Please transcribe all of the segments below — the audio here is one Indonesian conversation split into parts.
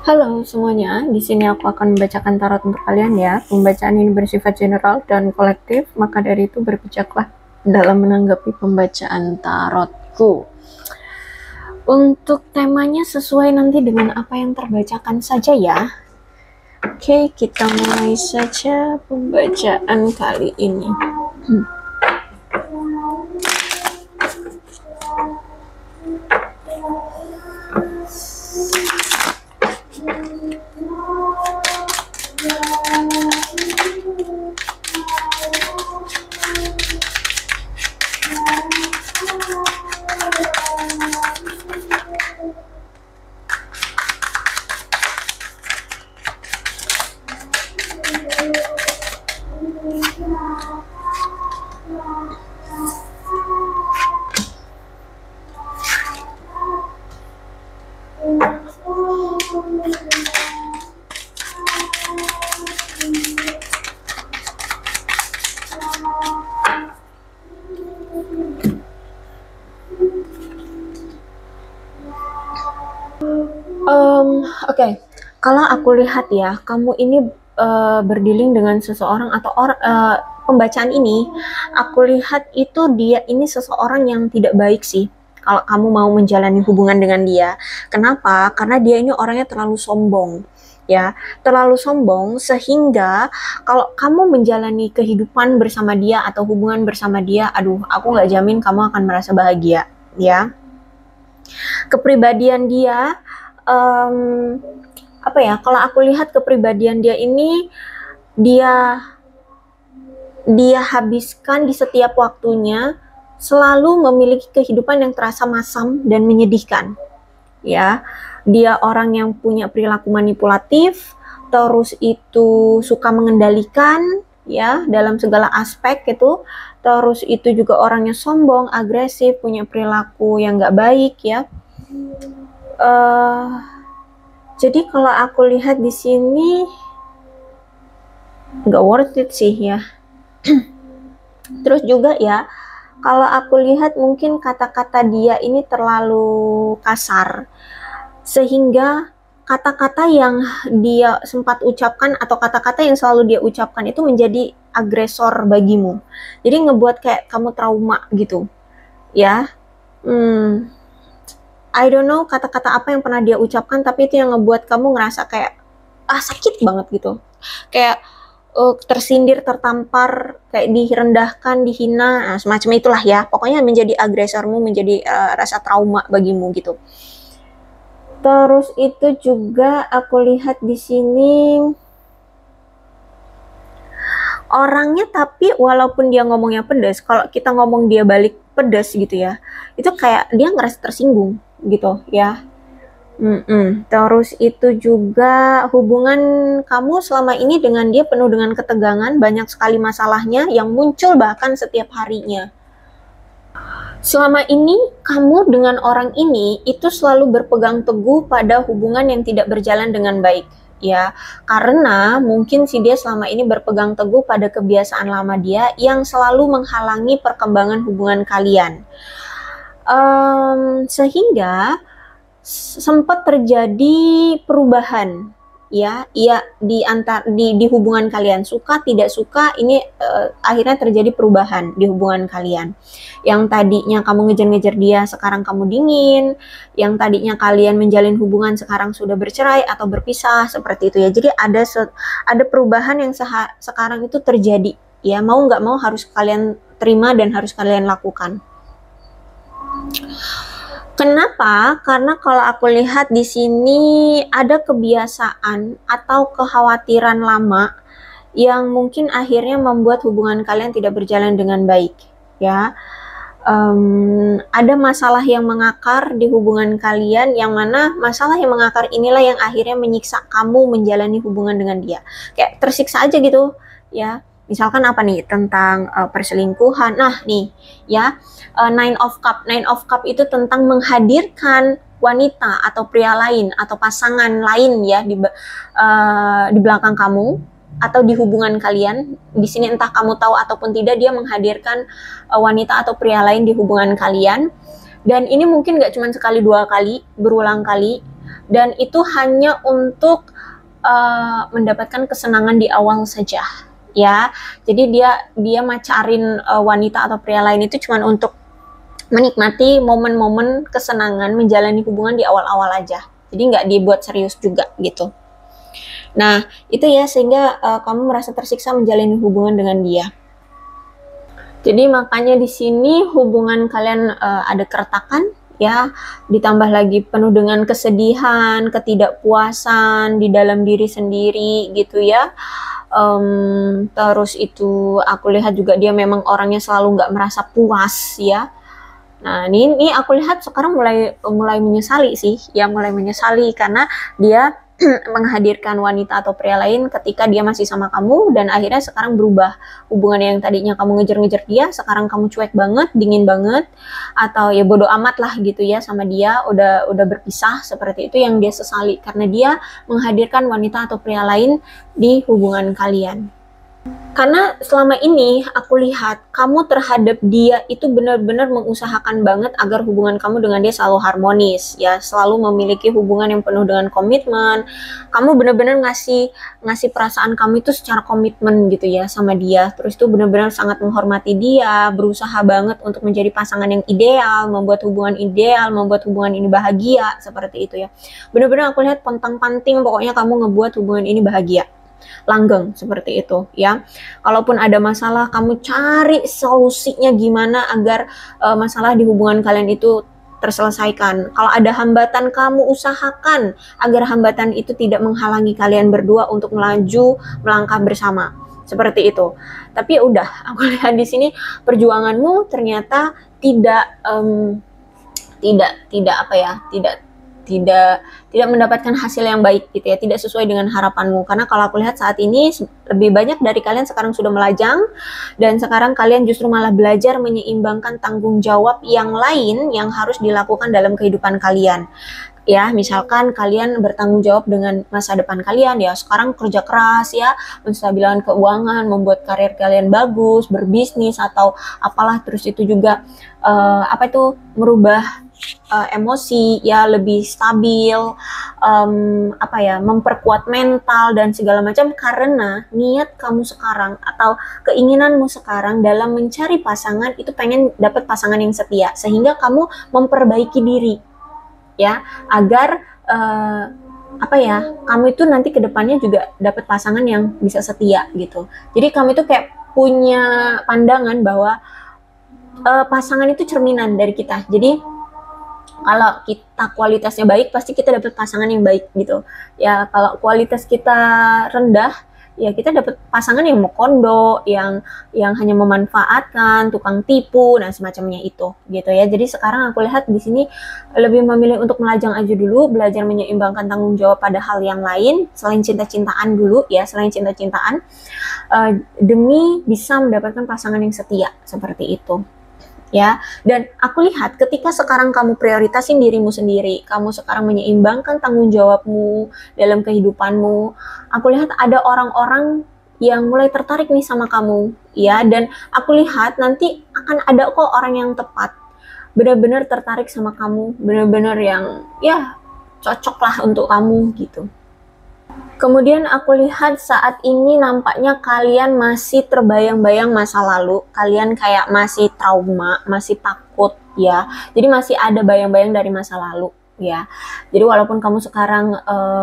Halo semuanya, di sini aku akan membacakan tarot untuk kalian ya. Pembacaan ini bersifat general dan kolektif, maka dari itu berbijaklah dalam menanggapi pembacaan tarotku. Untuk temanya sesuai nanti dengan apa yang terbacakan saja ya. Oke, kita mulai saja pembacaan kali ini. Oke, kalau aku lihat ya, kamu ini berdealing dengan seseorang atau pembacaan ini, aku lihat itu dia ini seseorang yang tidak baik sih. Kalau kamu mau menjalani hubungan dengan dia, kenapa? Karena dia ini orangnya terlalu sombong, ya, terlalu sombong sehingga kalau kamu menjalani kehidupan bersama dia atau hubungan bersama dia, aduh, aku nggak jamin kamu akan merasa bahagia, ya. Kepribadian dia apa ya, kalau aku lihat kepribadian dia ini, dia habiskan di setiap waktunya selalu memiliki kehidupan yang terasa masam dan menyedihkan, ya. Dia orang yang punya perilaku manipulatif, terus itu suka mengendalikan, ya, dalam segala aspek itu. Terus itu juga orangnya sombong, agresif, punya perilaku yang nggak baik, ya. Jadi kalau aku lihat di sini nggak worth it sih ya. Terus juga ya, kalau aku lihat mungkin kata-kata dia ini terlalu kasar, sehingga kata-kata yang dia sempat ucapkan atau kata-kata yang selalu dia ucapkan itu menjadi agresor bagimu. Jadi ngebuat kayak kamu trauma gitu, ya. I don't know kata-kata apa yang pernah dia ucapkan, tapi itu yang ngebuat kamu ngerasa kayak sakit banget gitu. Kayak tersindir, tertampar, kayak direndahkan, dihina, semacam itulah ya. Pokoknya menjadi agresormu, menjadi rasa trauma bagimu gitu. Terus itu juga aku lihat di sini orangnya, tapi walaupun dia ngomongnya pedas, kalau kita ngomong dia balik pedas gitu ya, itu kayak dia ngerasa tersinggung gitu ya. Terus itu juga hubungan kamu selama ini dengan dia penuh dengan ketegangan, banyak sekali masalahnya yang muncul bahkan setiap harinya. Selama ini kamu dengan orang ini itu selalu berpegang teguh pada hubungan yang tidak berjalan dengan baik, ya. Karena mungkin si dia selama ini berpegang teguh pada kebiasaan lama dia yang selalu menghalangi perkembangan hubungan kalian. Sehingga sempat terjadi perubahan, ya, di hubungan kalian, suka tidak suka ini akhirnya terjadi perubahan di hubungan kalian. Yang tadinya kamu ngejar-ngejar dia, sekarang kamu dingin. Yang tadinya kalian menjalin hubungan, sekarang sudah bercerai atau berpisah, seperti itu ya. Jadi ada perubahan yang sekarang itu terjadi, ya. Mau nggak mau harus kalian terima dan harus kalian lakukan. Kenapa? Karena kalau aku lihat di sini ada kebiasaan atau kekhawatiran lama yang mungkin akhirnya membuat hubungan kalian tidak berjalan dengan baik, ya. Ada masalah yang mengakar di hubungan kalian, yang mana masalah yang mengakar inilah yang akhirnya menyiksa kamu menjalani hubungan dengan dia. Kayak tersiksa aja gitu, ya. Misalkan apa nih, tentang perselingkuhan. Nah nih ya, Nine of Cup. Nine of Cup itu tentang menghadirkan wanita atau pria lain atau pasangan lain ya di belakang kamu atau di hubungan kalian. Di sini entah kamu tahu ataupun tidak, dia menghadirkan wanita atau pria lain di hubungan kalian. Dan ini mungkin gak cuma sekali dua kali, berulang kali. dan itu hanya untuk mendapatkan kesenangan di awal saja, ya. Jadi dia macarin wanita atau pria lain itu cuma untuk menikmati momen-momen kesenangan menjalani hubungan di awal-awal aja. Jadi nggak dibuat serius juga gitu. Nah, itu ya, sehingga kamu merasa tersiksa menjalani hubungan dengan dia. Jadi makanya di sini hubungan kalian ada keretakan, ya, ditambah lagi penuh dengan kesedihan, ketidakpuasan di dalam diri sendiri gitu ya. Terus itu aku lihat juga dia memang orangnya selalu nggak merasa puas ya. Nah, ini aku lihat sekarang mulai menyesali sih, ya, mulai menyesali karena dia menghadirkan wanita atau pria lain ketika dia masih sama kamu, dan akhirnya sekarang berubah. Hubungan yang tadinya kamu ngejar-ngejar dia, sekarang kamu cuek banget, dingin banget, atau ya bodo amat lah gitu ya sama dia, udah berpisah seperti itu, yang dia sesali karena dia menghadirkan wanita atau pria lain di hubungan kalian. Karena selama ini aku lihat kamu terhadap dia itu benar-benar mengusahakan banget agar hubungan kamu dengan dia selalu harmonis, ya, selalu memiliki hubungan yang penuh dengan komitmen. Kamu benar-benar ngasih perasaan kamu itu secara komitmen gitu ya sama dia. Terus itu benar-benar sangat menghormati dia, berusaha banget untuk menjadi pasangan yang ideal, membuat hubungan ideal, membuat hubungan ini bahagia, seperti itu ya. Benar-benar aku lihat pontang-panting, pokoknya kamu ngebuat hubungan ini bahagia, langgeng, seperti itu ya. Kalaupun ada masalah, kamu cari solusinya gimana agar masalah di hubungan kalian itu terselesaikan. Kalau ada hambatan, kamu usahakan agar hambatan itu tidak menghalangi kalian berdua untuk melaju melangkah bersama, seperti itu. Tapi udah, aku lihat di sini perjuanganmu ternyata tidak mendapatkan hasil yang baik gitu ya, tidak sesuai dengan harapanmu. Karena kalau aku lihat saat ini lebih banyak dari kalian sekarang sudah melajang, dan sekarang kalian justru malah belajar menyeimbangkan tanggung jawab yang lain yang harus dilakukan dalam kehidupan kalian. Ya, misalkan kalian bertanggung jawab dengan masa depan kalian, ya sekarang kerja keras ya, menstabilkan keuangan, membuat karir kalian bagus, berbisnis atau apalah. Terus itu juga merubah emosi ya, lebih stabil, memperkuat mental dan segala macam, karena niat kamu sekarang atau keinginanmu sekarang dalam mencari pasangan itu pengen dapat pasangan yang setia, sehingga kamu memperbaiki diri ya, agar kamu itu nanti kedepannya juga dapat pasangan yang bisa setia gitu. Jadi kamu itu kayak punya pandangan bahwa pasangan itu cerminan dari kita. Jadi kalau kita kualitasnya baik, pasti kita dapat pasangan yang baik gitu. Ya, kalau kualitas kita rendah, ya kita dapat pasangan yang mau kondo, yang hanya memanfaatkan, tukang tipu, dan semacamnya itu gitu ya. Jadi sekarang aku lihat di sini lebih memilih untuk melajang aja dulu, belajar menyeimbangkan tanggung jawab pada hal yang lain selain cinta-cintaan dulu ya, selain cinta-cintaan, demi bisa mendapatkan pasangan yang setia, seperti itu. Ya, dan aku lihat ketika sekarang kamu prioritasin dirimu sendiri, kamu sekarang menyeimbangkan tanggung jawabmu dalam kehidupanmu, aku lihat ada orang-orang yang mulai tertarik nih sama kamu, ya, dan aku lihat nanti akan ada kok orang yang tepat, benar-benar tertarik sama kamu, benar-benar yang ya cocok lah untuk kamu gitu. Kemudian aku lihat saat ini nampaknya kalian masih terbayang-bayang masa lalu, kalian kayak masih trauma, masih takut ya. Jadi masih ada bayang-bayang dari masa lalu ya. Jadi walaupun kamu sekarang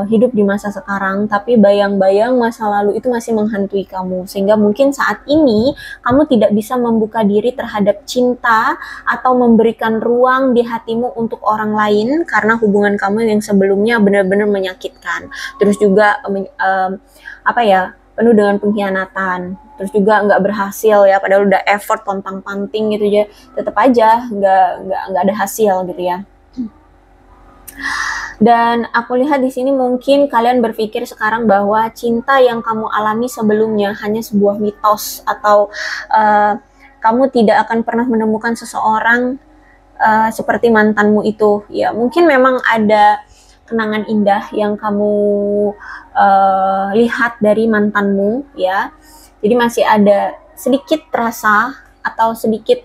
hidup di masa sekarang, tapi bayang-bayang masa lalu itu masih menghantui kamu, sehingga mungkin saat ini kamu tidak bisa membuka diri terhadap cinta atau memberikan ruang di hatimu untuk orang lain karena hubungan kamu yang sebelumnya benar-benar menyakitkan. Terus juga penuh dengan pengkhianatan, terus juga nggak berhasil ya, padahal udah effort pontang-panting gitu aja, tetap aja nggak ada hasil gitu ya. Dan aku lihat di sini mungkin kalian berpikir sekarang bahwa cinta yang kamu alami sebelumnya hanya sebuah mitos, atau kamu tidak akan pernah menemukan seseorang seperti mantanmu itu. Ya, mungkin memang ada kenangan indah yang kamu lihat dari mantanmu ya. Jadi masih ada sedikit rasa atau sedikit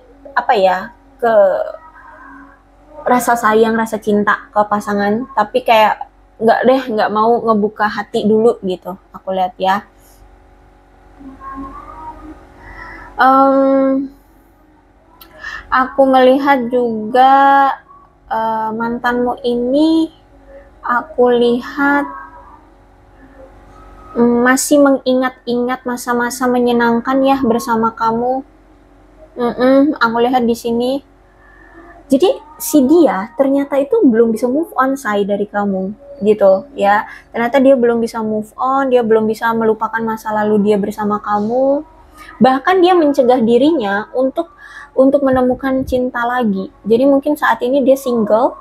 rasa sayang, rasa cinta ke pasangan, tapi kayak nggak mau ngebuka hati dulu gitu, aku lihat ya. Aku melihat juga mantanmu ini, aku lihat masih mengingat-ingat masa-masa menyenangkan ya bersama kamu. Aku lihat di sini. Jadi si dia ternyata itu belum bisa move on say dari kamu gitu ya. Ternyata dia belum bisa move on, dia belum bisa melupakan masa lalu dia bersama kamu. Bahkan dia mencegah dirinya untuk menemukan cinta lagi. Jadi mungkin saat ini dia single,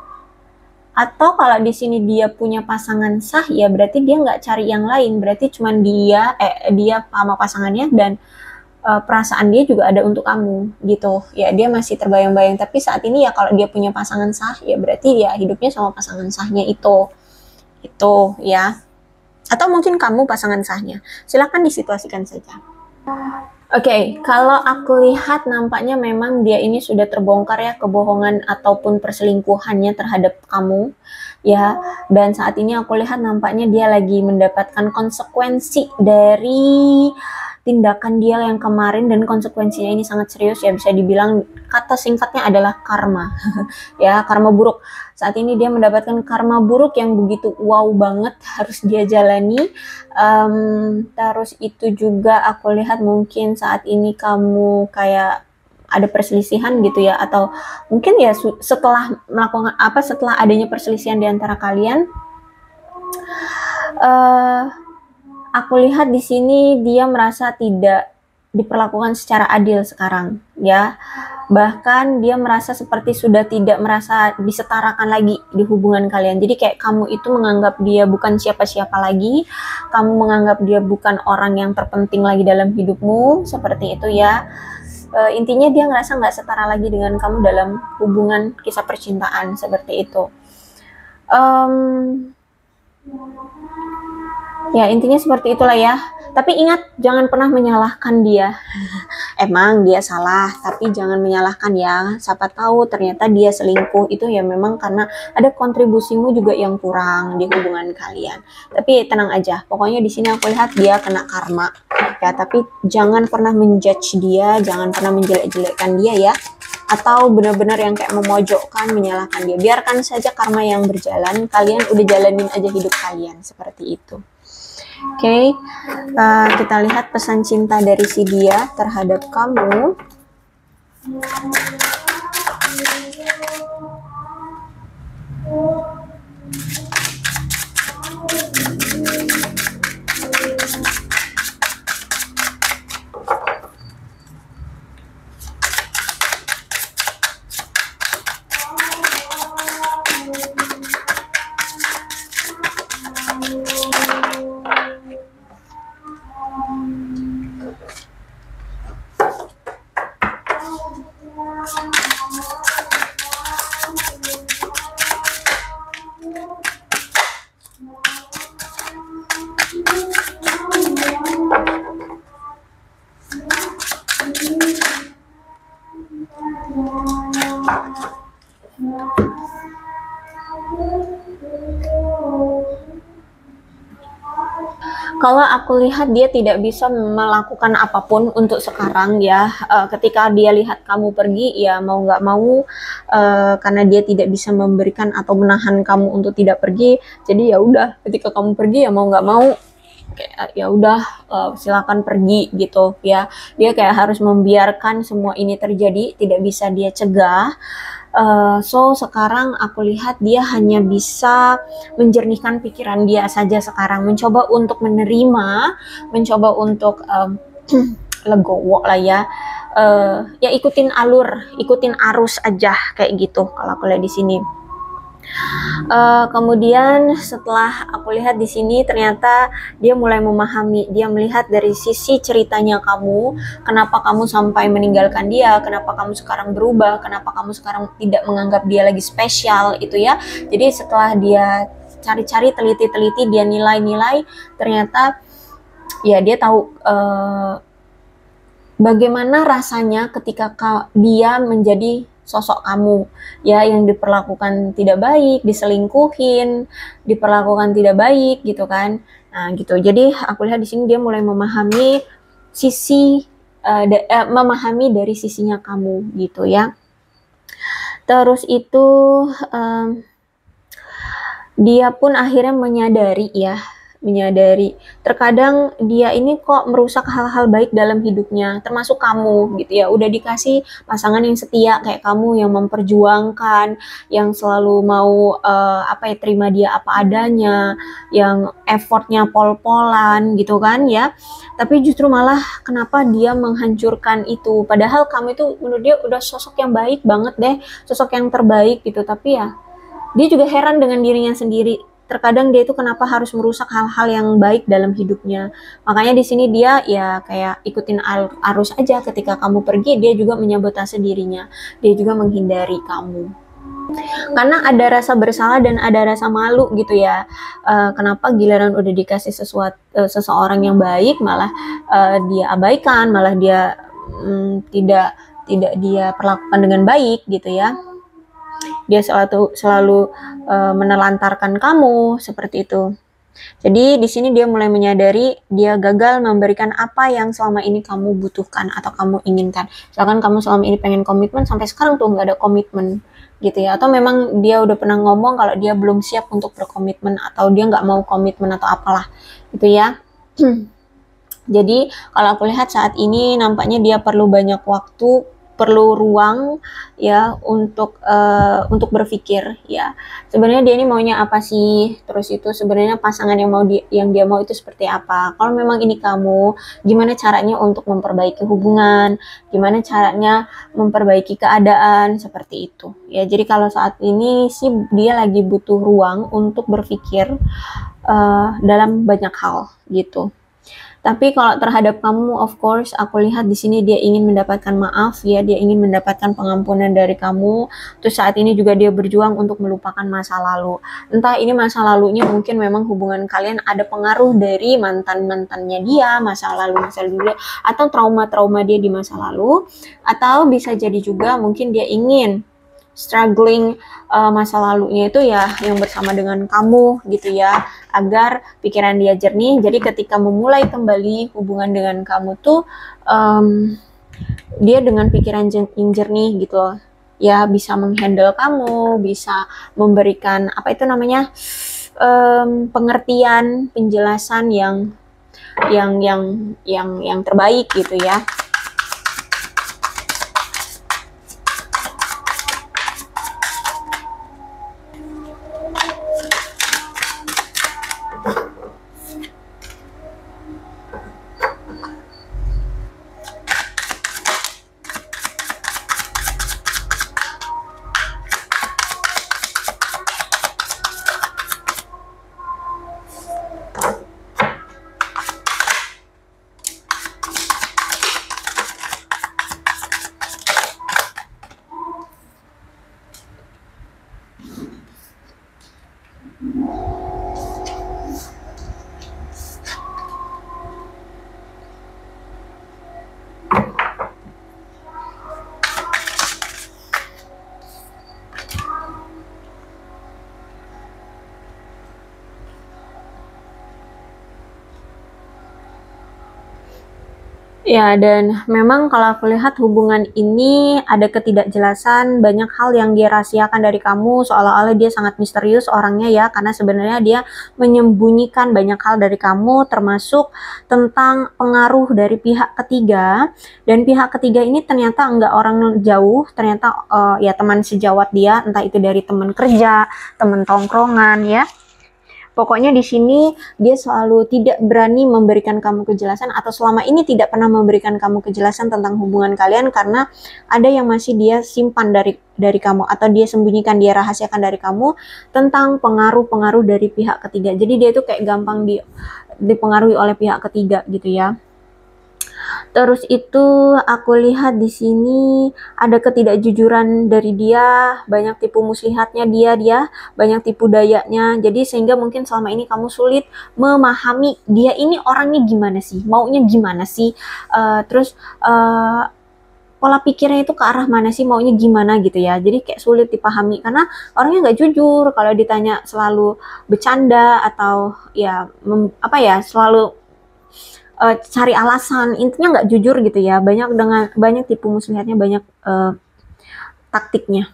atau kalau di sini dia punya pasangan sah, ya berarti dia nggak cari yang lain, berarti cuma dia sama pasangannya, dan perasaan dia juga ada untuk kamu gitu ya. Dia masih terbayang-bayang, tapi saat ini ya kalau dia punya pasangan sah, ya berarti ya hidupnya sama pasangan sahnya itu ya. Atau mungkin kamu pasangan sahnya, silakan disituasikan saja. Oke, kalau aku lihat nampaknya memang dia ini sudah terbongkar ya kebohongan ataupun perselingkuhannya terhadap kamu ya. Dan saat ini aku lihat nampaknya dia lagi mendapatkan konsekuensi dari tindakan dia yang kemarin, dan konsekuensinya ini sangat serius ya, bisa dibilang kata singkatnya adalah karma ya, karma buruk. Saat ini dia mendapatkan karma buruk yang begitu wow banget harus dia jalani. Terus itu juga aku lihat mungkin saat ini kamu kayak ada perselisihan gitu ya, atau mungkin ya setelah melakukan setelah adanya perselisihan di antara kalian, aku lihat di sini dia merasa tidak diperlakukan secara adil sekarang ya. Bahkan dia merasa seperti sudah tidak merasa disetarakan lagi di hubungan kalian. Jadi kayak kamu itu menganggap dia bukan siapa-siapa lagi, kamu menganggap dia bukan orang yang terpenting lagi dalam hidupmu, seperti itu ya. Intinya dia ngerasa nggak setara lagi dengan kamu dalam hubungan kisah percintaan, seperti itu. Ya intinya seperti itulah ya. Tapi ingat, jangan pernah menyalahkan dia. Emang dia salah, tapi jangan menyalahkan ya. Siapa tahu ternyata dia selingkuh, itu ya memang karena ada kontribusimu juga yang kurang di hubungan kalian. Tapi tenang aja, pokoknya di sini aku lihat dia kena karma ya. Tapi jangan pernah menjudge dia, jangan pernah menjelek-jelekkan dia ya, atau benar-benar yang kayak memojokkan, menyalahkan dia. Biarkan saja karma yang berjalan, kalian udah jalanin aja hidup kalian, seperti itu. Oke, kita lihat pesan cinta dari si dia terhadap kamu. Kalau aku lihat dia tidak bisa melakukan apapun untuk sekarang ya. Ketika dia lihat kamu pergi, ya mau nggak mau, karena dia tidak bisa memberikan atau menahan kamu untuk tidak pergi. Jadi ya udah, ketika kamu pergi ya mau nggak mau, kayak ya udah, silakan pergi gitu ya. Dia kayak harus membiarkan semua ini terjadi, tidak bisa dia cegah. So sekarang aku lihat dia hanya bisa menjernihkan pikiran dia saja sekarang, mencoba untuk menerima, mencoba untuk legowo lah ya. Ya ikutin alur, ikutin arus aja kayak gitu kalau aku lihat di sini. Kemudian setelah aku lihat di sini, ternyata dia mulai memahami, dia melihat dari sisi ceritanya kamu, kenapa kamu sampai meninggalkan dia, kenapa kamu sekarang berubah, kenapa kamu sekarang tidak menganggap dia lagi spesial itu ya. Jadi setelah dia cari-cari, teliti-teliti, dia nilai-nilai, ternyata ya dia tahu bagaimana rasanya ketika dia menjadi sosok kamu ya, yang diperlakukan tidak baik, diselingkuhin, diperlakukan tidak baik gitu kan. Nah gitu, jadi aku lihat di sini dia mulai memahami sisi memahami dari sisinya kamu gitu ya. Terus itu dia pun akhirnya menyadari terkadang dia ini kok merusak hal-hal baik dalam hidupnya, termasuk kamu gitu ya. Udah dikasih pasangan yang setia kayak kamu, yang memperjuangkan, yang selalu mau terima dia apa adanya, yang effortnya pol-polan gitu kan ya. Tapi justru malah kenapa dia menghancurkan itu, padahal kamu itu menurut dia udah sosok yang baik banget deh, sosok yang terbaik gitu. Tapi ya dia juga heran dengan dirinya sendiri. Terkadang dia itu kenapa harus merusak hal-hal yang baik dalam hidupnya. Makanya di sini dia ya kayak ikutin arus aja. Ketika kamu pergi, dia juga menyabotase dirinya. Dia juga menghindari kamu. Karena ada rasa bersalah dan ada rasa malu gitu ya. Kenapa giliran udah dikasih seseorang yang baik, malah dia abaikan, malah dia tidak dia perlakukan dengan baik gitu ya. Dia selalu menelantarkan kamu seperti itu. Jadi di sini dia mulai menyadari dia gagal memberikan apa yang selama ini kamu butuhkan atau kamu inginkan. Misalkan kamu selama ini pengen komitmen, sampai sekarang tuh nggak ada komitmen gitu ya. Atau memang dia udah pernah ngomong kalau dia belum siap untuk berkomitmen, atau dia nggak mau komitmen atau apalah gitu ya. Jadi kalau aku lihat saat ini nampaknya dia perlu banyak waktu, perlu ruang ya untuk berpikir ya. Sebenarnya dia ini maunya apa sih? Terus itu sebenarnya pasangan yang dia mau itu seperti apa? Kalau memang ini kamu, gimana caranya untuk memperbaiki hubungan? Gimana caranya memperbaiki keadaan seperti itu? Ya, jadi kalau saat ini sih dia lagi butuh ruang untuk berpikir dalam banyak hal gitu. Tapi kalau terhadap kamu, of course, aku lihat di sini dia ingin mendapatkan maaf ya, dia ingin mendapatkan pengampunan dari kamu. Terus saat ini juga dia berjuang untuk melupakan masa lalu. Entah ini masa lalunya mungkin memang hubungan kalian ada pengaruh dari mantannya dia, masa lalu dia, atau trauma-trauma dia di masa lalu, atau bisa jadi juga mungkin dia ingin struggling masa lalunya itu ya yang bersama dengan kamu gitu ya, agar pikiran dia jernih. Jadi ketika memulai kembali hubungan dengan kamu tuh dia dengan pikiran yang jernih gitu loh ya, bisa menghandle kamu, bisa memberikan pengertian, penjelasan yang terbaik gitu ya. Ya, dan memang kalau aku lihat hubungan ini ada ketidakjelasan, banyak hal yang dia rahasiakan dari kamu, seolah-olah dia sangat misterius orangnya ya, karena sebenarnya dia menyembunyikan banyak hal dari kamu, termasuk tentang pengaruh dari pihak ketiga. Dan pihak ketiga ini ternyata enggak orang jauh, ternyata ya teman sejawat dia, entah itu dari teman kerja, teman tongkrongan ya. Pokoknya di sini dia selalu tidak berani memberikan kamu kejelasan, atau selama ini tidak pernah memberikan kamu kejelasan tentang hubungan kalian, karena ada yang masih dia simpan dari kamu, atau dia sembunyikan, dia rahasiakan dari kamu tentang pengaruh-pengaruh dari pihak ketiga. Jadi dia itu kayak gampang dipengaruhi oleh pihak ketiga gitu ya. Terus itu aku lihat di sini ada ketidakjujuran dari dia, banyak tipu muslihatnya dia banyak tipu dayanya. Jadi sehingga mungkin selama ini kamu sulit memahami dia ini orangnya gimana sih, maunya gimana sih. pola pikirnya itu ke arah mana sih, maunya gimana gitu ya. Jadi kayak sulit dipahami karena orangnya nggak jujur. Kalau ditanya selalu bercanda atau ya selalu cari alasan, intinya nggak jujur gitu ya. Banyak tipu muslihatnya, banyak taktiknya.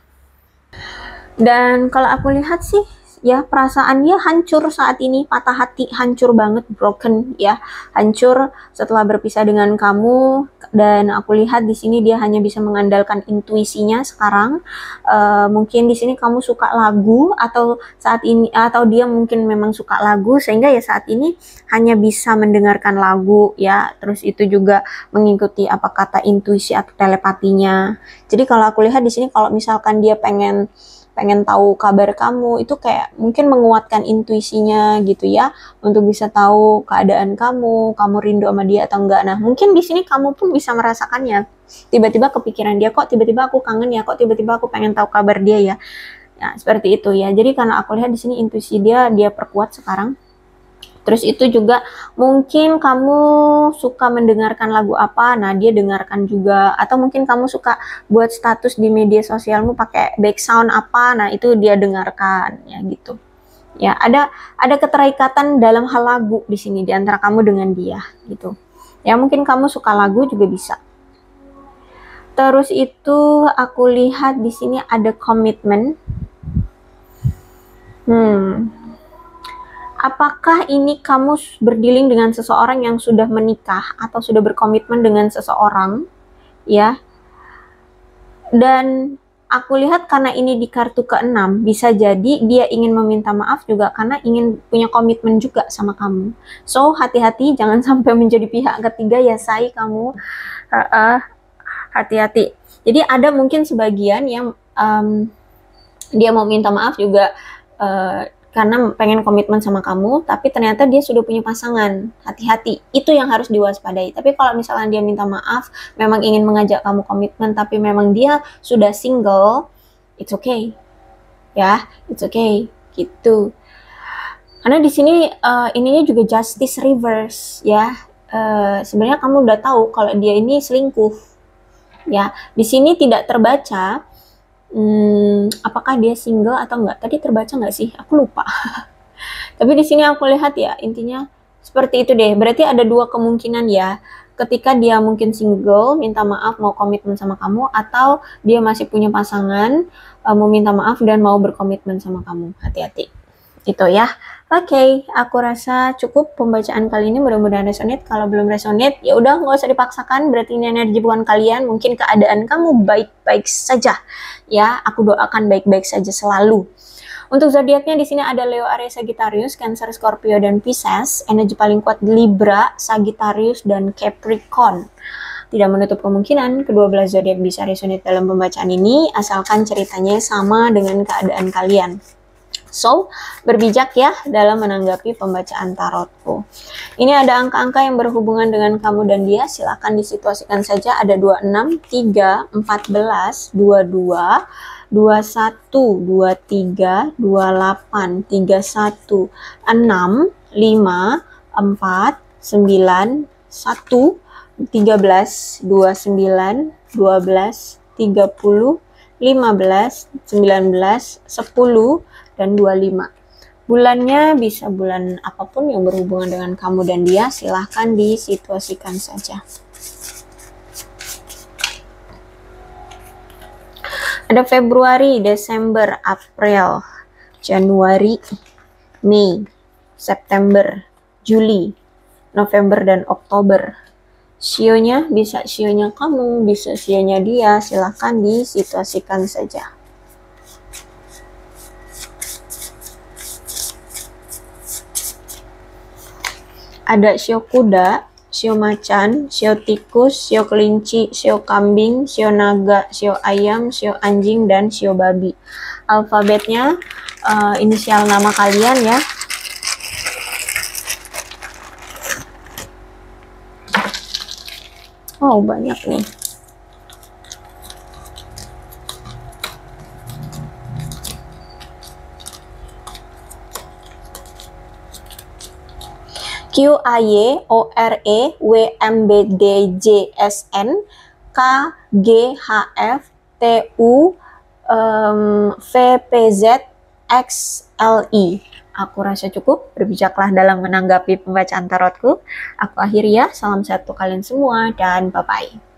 Dan kalau aku lihat sih ya perasaan dia hancur saat ini, patah hati, hancur banget, broken ya, hancur setelah berpisah dengan kamu. Dan aku lihat di sini dia hanya bisa mengandalkan intuisinya sekarang. Mungkin di sini kamu suka lagu atau saat ini, atau dia mungkin memang suka lagu sehingga ya saat ini hanya bisa mendengarkan lagu ya, terus itu juga mengikuti apa kata intuisi atau telepatinya. Jadi kalau aku lihat di sini, kalau misalkan dia pengen tahu kabar kamu, itu kayak mungkin menguatkan intuisinya gitu ya, untuk bisa tahu keadaan kamu rindu sama dia atau enggak. Nah, mungkin di sini kamu pun bisa merasakannya. Tiba-tiba kepikiran dia, kok tiba-tiba aku kangen ya, kok tiba-tiba aku pengen tahu kabar dia ya. Ya, seperti itu ya. Jadi karena aku lihat di sini intuisi dia perkuat sekarang. Terus itu juga mungkin kamu suka mendengarkan lagu apa, nah dia dengarkan juga. Atau mungkin kamu suka buat status di media sosialmu pakai background apa, nah itu dia dengarkan ya gitu. Ya, ada keterikatan dalam hal lagu di sini di antara kamu dengan dia gitu. Ya, mungkin kamu suka lagu juga bisa. Terus itu aku lihat di sini ada komitmen. Apakah ini kamu berdealing dengan seseorang yang sudah menikah atau sudah berkomitmen dengan seseorang ya? Dan aku lihat karena ini di kartu ke-6, bisa jadi dia ingin meminta maaf juga karena ingin punya komitmen juga sama kamu. So, hati-hati jangan sampai menjadi pihak ketiga ya, say, kamu. Hati-hati. Jadi ada mungkin sebagian yang dia mau minta maaf juga karena pengen komitmen sama kamu, tapi ternyata dia sudah punya pasangan. Hati-hati, itu yang harus diwaspadai. Tapi kalau misalnya dia minta maaf, memang ingin mengajak kamu komitmen, tapi memang dia sudah single, it's okay. Ya, it's okay. Gitu. Karena di sini ininya juga justice reverse ya. Sebenarnya kamu udah tahu kalau dia ini selingkuh. Ya, di sini tidak terbaca apakah dia single atau enggak. Tadi terbaca nggak sih? Aku lupa. Tapi di sini aku lihat ya, intinya seperti itu deh. Berarti ada dua kemungkinan ya. Ketika dia mungkin single, minta maaf, mau komitmen sama kamu, atau dia masih punya pasangan, mau minta maaf dan mau berkomitmen sama kamu. Hati-hati. Itu ya. Oke, aku rasa cukup pembacaan kali ini, mudah-mudahan resonate. Kalau belum resonate, ya udah nggak usah dipaksakan, berarti ini energi bukan kalian. Mungkin keadaan kamu baik-baik saja. Ya, aku doakan baik-baik saja selalu. Untuk zodiaknya di sini ada Leo, Aries, Sagittarius, Cancer, Scorpio, dan Pisces. Energi paling kuat Libra, Sagittarius, dan Capricorn. Tidak menutup kemungkinan kedua belah zodiak bisa resonate dalam pembacaan ini, asalkan ceritanya sama dengan keadaan kalian. So, berbijak ya dalam menanggapi pembacaan tarotku. Ini ada angka-angka yang berhubungan dengan kamu dan dia, silahkan disituasikan saja. Ada 26, 3, 14, 22, 21, 23, 28, 31, 6, 5, 4, 9, 1, 13, 29, 12, 30, 15, 19, 10, dan 25. Bulannya bisa bulan apapun yang berhubungan dengan kamu dan dia, silahkan disituasikan saja. Ada Februari, Desember, April, Januari, Mei, September, Juli, November, dan Oktober. Sionya bisa sionya kamu, bisa sionya dia, silahkan disituasikan saja. Ada sio kuda, sio macan, sio tikus, sio kelinci, sio kambing, sio naga, sio ayam, sio anjing, dan sio babi. Alfabetnya inisial nama kalian ya. Oh, banyak nih. Q A Y O R E W M B D J S N K KGHFTU VPZXLI. Aku rasa cukup, berbijaklah dalam menanggapi pembacaan tarotku. Aku akhiri ya, salam sehat untuk kalian semua dan bye-bye.